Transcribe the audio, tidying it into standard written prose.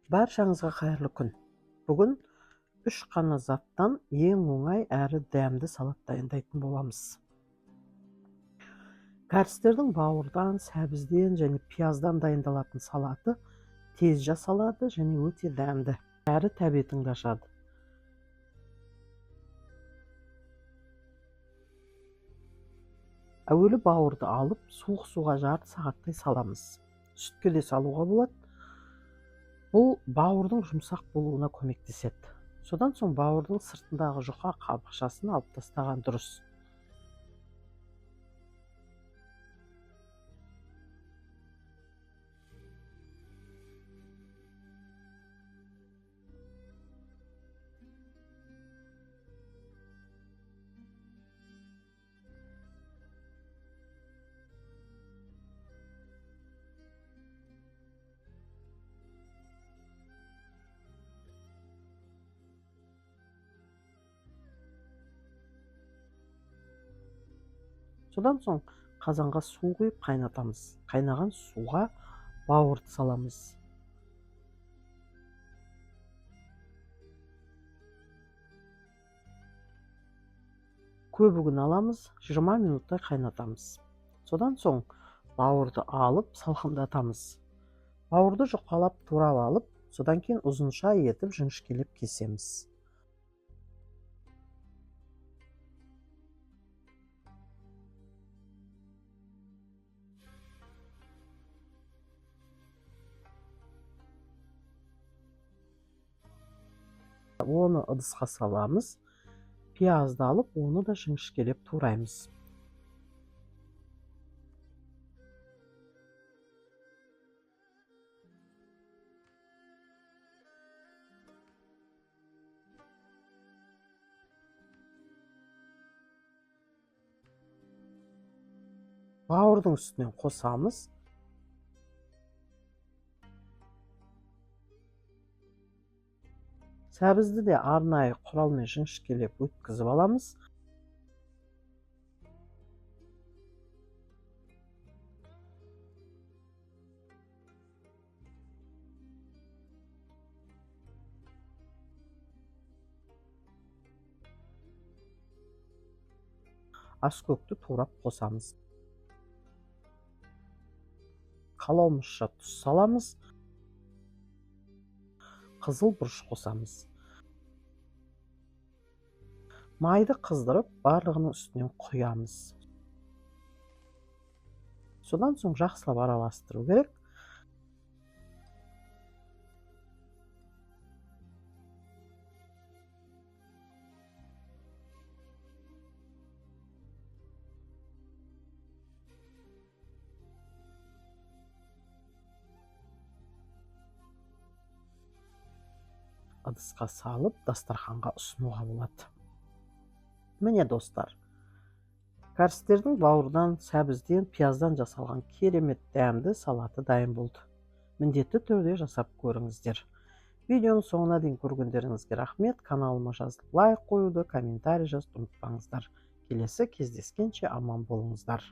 Баршаңызға қайырлы күн. Бүгін үш қана заттан ең оңай әрі дәмді салат дайындайтын боламыз. Кәрістердің бауырдан, сәбізден және пияздан дайындалатын салаты тез жасалады және өте дәмді, әрі тәбетіңді ашады. Әуелі бауырды алып, суық суға жарты сағаттай саламыз. Сүтке де салуға болады. Бұл бауырдың жұмсақ болуына көмектеседі. Содан соң бауырдың сыртындағы жұқа қабықшасын алып тастаған дұрыс. Содан соң қазанға су құйып қайнатамыз. Қайнаған суға бауырды саламыз. Көбігін аламыз, 20 минуттай қайнатамыз. Содан соң бауырды алып салқындатамыз. Бауырды жұқалап турап алып, содан кейін ұзынша етіп жіңішкелеп кесеміз. Оны ыдысқа саламыз. Пиязды алып, оны да жіңішкелеп тураймыз. Бауырдың үстінен қосамыз. Сәбізді де арнайы құралмен жіңішкелеп өткізіп аламыз. Аскөкті турап қосамыз. Қалауымызша тұз саламыз. Қызыл бұрыш қосамыз. Майды қыздырып, барлығының үстінен құямыз. Содан соң жақсылап араластыру керек. Ыдысқа салып, дастарханға ұсынуға болады. Міне достар, кәрістердің бауырдан, сәбізден, пияздан жасалған керемет дәмді салаты дайын болды. Міндетті түрде жасап көріңіздер. Видеоның соңына дейін көргендеріңізге рахмет. Каналыма жазылып лайк қоюды, комментарий жазуды ұмытпаңыздар. Келесі кездескенше аман болыңыздар.